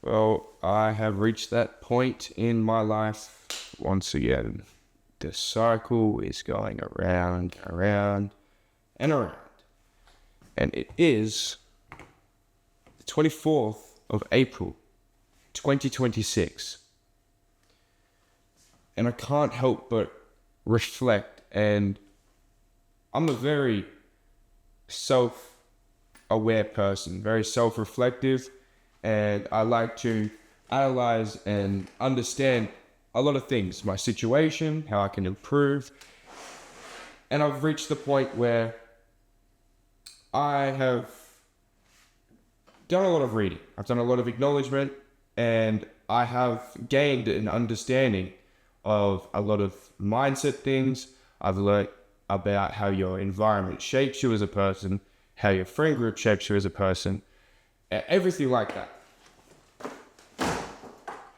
Well, I have reached that point in my life once again. The cycle is going around, around, and around. And it is the 24th of April, 2026. And I can't help but reflect, and I'm a very self-aware person, very self-reflective, and I like to analyze and understand a lot of things, my situation, how I can improve. And I've reached the point where I have done a lot of reading. I've done a lot of acknowledgement, and I have gained an understanding of a lot of mindset things. I've learned about how your environment shapes you as a person, how your friend group shapes you as a person, everything like that.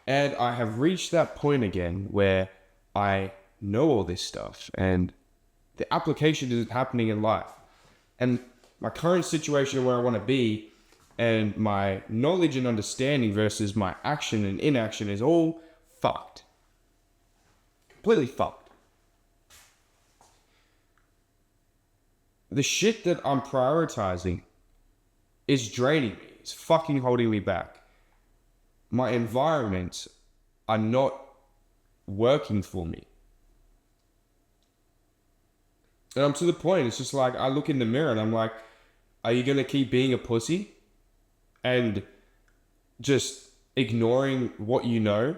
And I have reached that point again where I know all this stuff and the application isn't happening in life. And my current situation where I want to be and my knowledge and understanding versus my action and inaction is all fucked. Completely fucked. The shit that I'm prioritizing is draining me. It's fucking holding me back. My environments are not working for me. And I'm to the point, it's just like, I look in the mirror and I'm like, are you going to keep being a pussy and just ignoring what you know,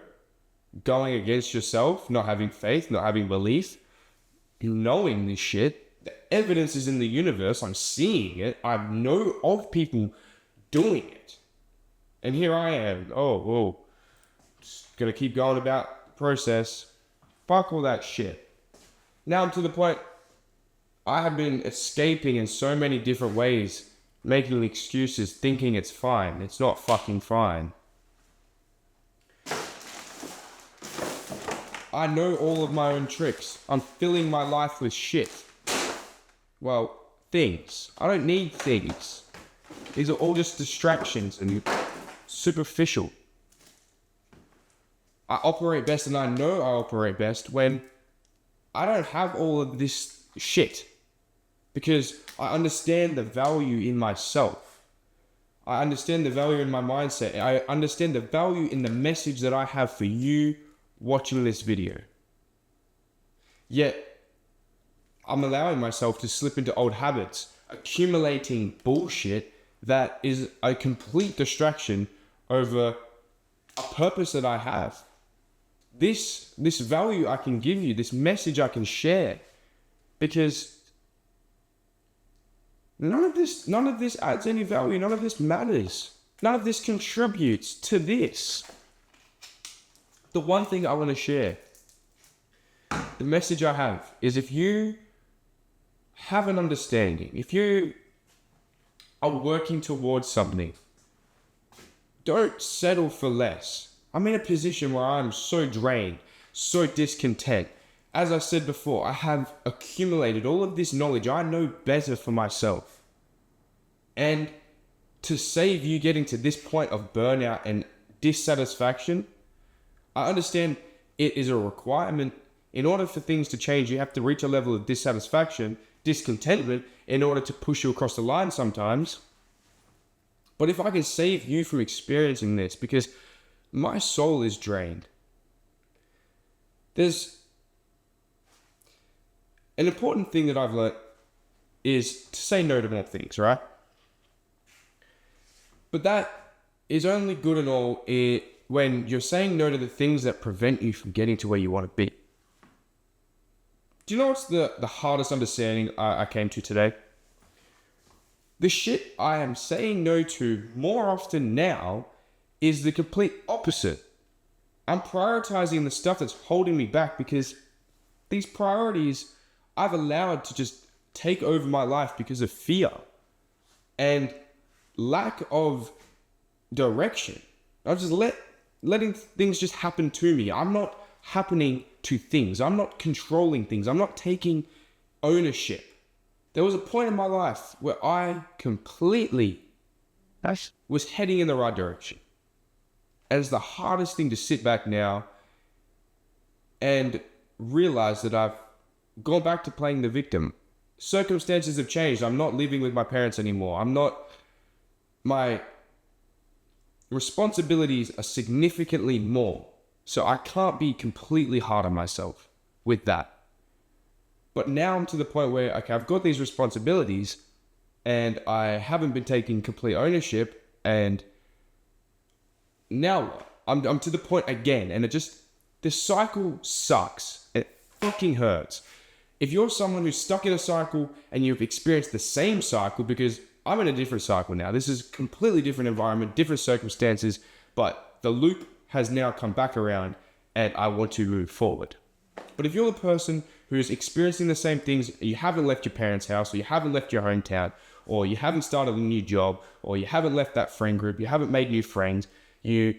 going against yourself, not having faith, not having belief, knowing this shit? The evidence is in the universe. I'm seeing it. I know of people doing it. And here I am. Just going to keep going about the process. Fuck all that shit. Now I'm to the point, I have been escaping in so many different ways, making excuses, thinking it's fine. It's not fucking fine. I know all of my own tricks. I'm filling my life with shit. Well, things. I don't need things. These are all just distractions and superficial. I operate best, and I know I operate best when I don't have all of this shit. Because I understand the value in myself. I understand the value in my mindset. I understand the value in the message that I have for you watching this video. Yet, I'm allowing myself to slip into old habits, accumulating bullshit that is a complete distraction over a purpose that I have. This value I can give you, this message I can share, because none of this adds any value, none of this matters, none of this contributes to this. The one thing I want to share, the message I have, is if you have an understanding, if you are working towards something, don't settle for less. I'm in a position where I'm so drained, so discontent. As I said before, I have accumulated all of this knowledge. I know better for myself. And to save you getting to this point of burnout and dissatisfaction, I understand it is a requirement. In order for things to change, you have to reach a level of dissatisfaction, discontentment, in order to push you across the line sometimes. But if I can save you from experiencing this, because my soul is drained. There's an important thing that I've learned is to say no to more things, right? But that is only good and all when you're saying no to the things that prevent you from getting to where you want to be. Do you know what's the hardest understanding I came to today? The shit I am saying no to more often now is the complete opposite. I'm prioritizing the stuff that's holding me back because these priorities I've allowed to just take over my life because of fear and lack of direction. I'm just letting things just happen to me. I'm not happening to things. I'm not controlling things. I'm not taking ownership. There was a point in my life where I completely was heading in the right direction. And it's the hardest thing to sit back now and realize that I've gone back to playing the victim. Circumstances have changed. I'm not living with my parents anymore. My responsibilities are significantly more. So I can't be completely hard on myself with that. But now I'm to the point where, okay, I've got these responsibilities and I haven't been taking complete ownership, and now what? I'm to the point again, and this cycle sucks. It fucking hurts. If you're someone who's stuck in a cycle and you've experienced the same cycle, because I'm in a different cycle now. This is a completely different environment, different circumstances, but the loop has now come back around and I want to move forward. But if you're the person who's experiencing the same things, you haven't left your parents' house, or you haven't left your hometown, or you haven't started a new job, or you haven't left that friend group, you haven't made new friends, you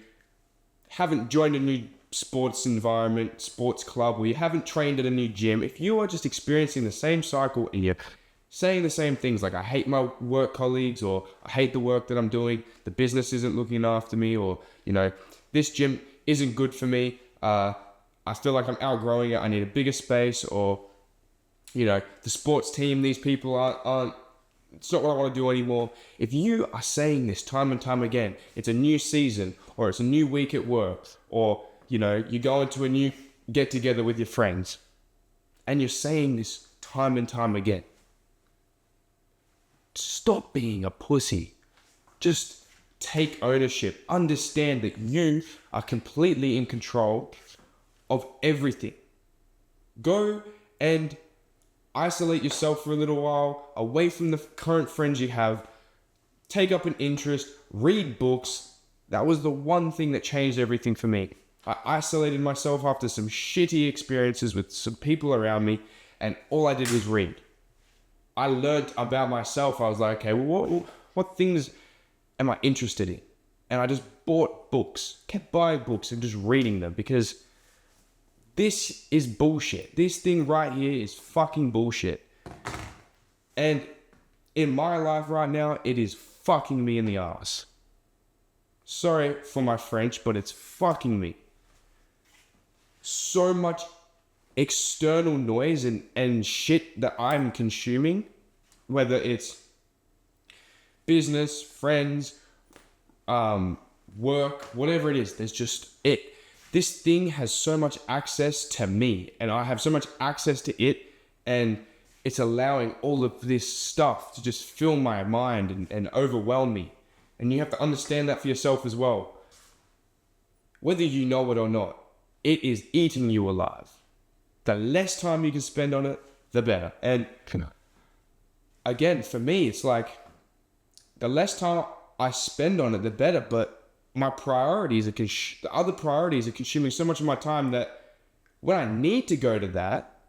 haven't joined a new sports environment, sports club, or you haven't trained at a new gym, if you are just experiencing the same cycle and you're saying the same things like, I hate my work colleagues, or I hate the work that I'm doing, the business isn't looking after me, or, this gym isn't good for me, I feel like I'm outgrowing it, I need a bigger space, or, the sports team, these people aren't, it's not what I want to do anymore. If you are saying this time and time again, it's a new season, or it's a new week at work, or, you go into a new get together with your friends, and you're saying this time and time again, stop being a pussy. Just take ownership. Understand that you are completely in control of everything. Go and isolate yourself for a little while, away from the current friends you have. Take up an interest, read books. That was the one thing that changed everything for me. I isolated myself after some shitty experiences with some people around me, and all I did was read. I learned about myself. I was like, okay, well, what things am I interested in? And I just bought books, kept buying books and just reading them, because this is bullshit. This thing right here is fucking bullshit. And in my life right now, it is fucking me in the ass. Sorry for my French, but it's fucking me. So much external noise and shit that I'm consuming, whether it's business, friends, work, whatever it is, there's just it. This thing has so much access to me, and I have so much access to it, and it's allowing all of this stuff to just fill my mind and overwhelm me. And you have to understand that for yourself as well. Whether you know it or not, it is eating you alive. The less time you can spend on it, the better. And again, for me, it's like the less time I spend on it, the better. But my priorities are the other priorities are consuming so much of my time that when I need to go to that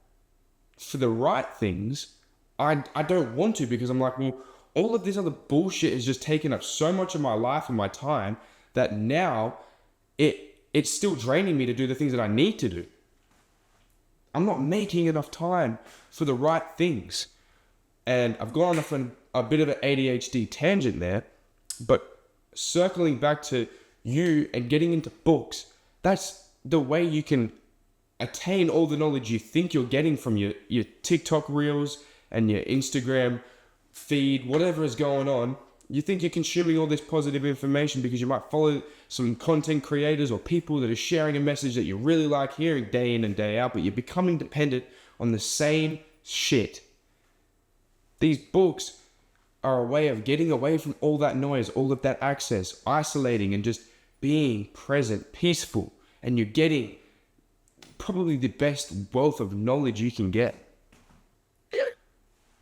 for the right things, I don't want to, because I'm like, well, all of this other bullshit is just taking up so much of my life and my time that now it's still draining me to do the things that I need to do. I'm not making enough time for the right things. And I've gone off on a bit of an ADHD tangent there, but circling back to you and getting into books, that's the way you can attain all the knowledge you think you're getting from your TikTok reels and your Instagram feed, whatever is going on. You think you're consuming all this positive information because you might follow some content creators or people that are sharing a message that you really like hearing day in and day out, but you're becoming dependent on the same shit. These books are a way of getting away from all that noise, all of that access, isolating and just being present, peaceful, and you're getting probably the best wealth of knowledge you can get.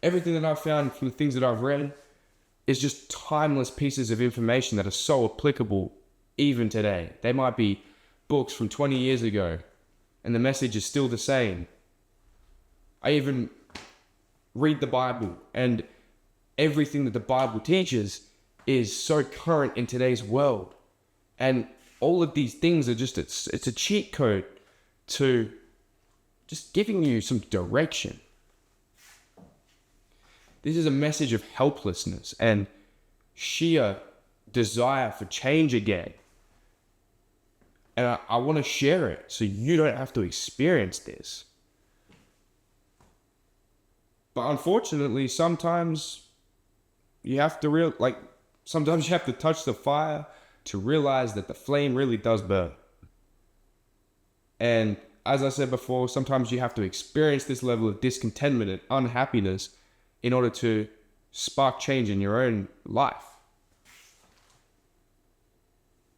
Everything that I've found from the things that I've read is just timeless pieces of information that are so applicable even today. They might be books from 20 years ago, and the message is still the same. I even read the Bible, and everything that the Bible teaches is so current in today's world. And all of these things are just, it's a cheat code to just giving you some direction. This is a message of helplessness and sheer desire for change again. And I want to share it so you don't have to experience this. But unfortunately, sometimes you have to sometimes you have to touch the fire to realize that the flame really does burn. And as I said before, sometimes you have to experience this level of discontentment and unhappiness in order to spark change in your own life.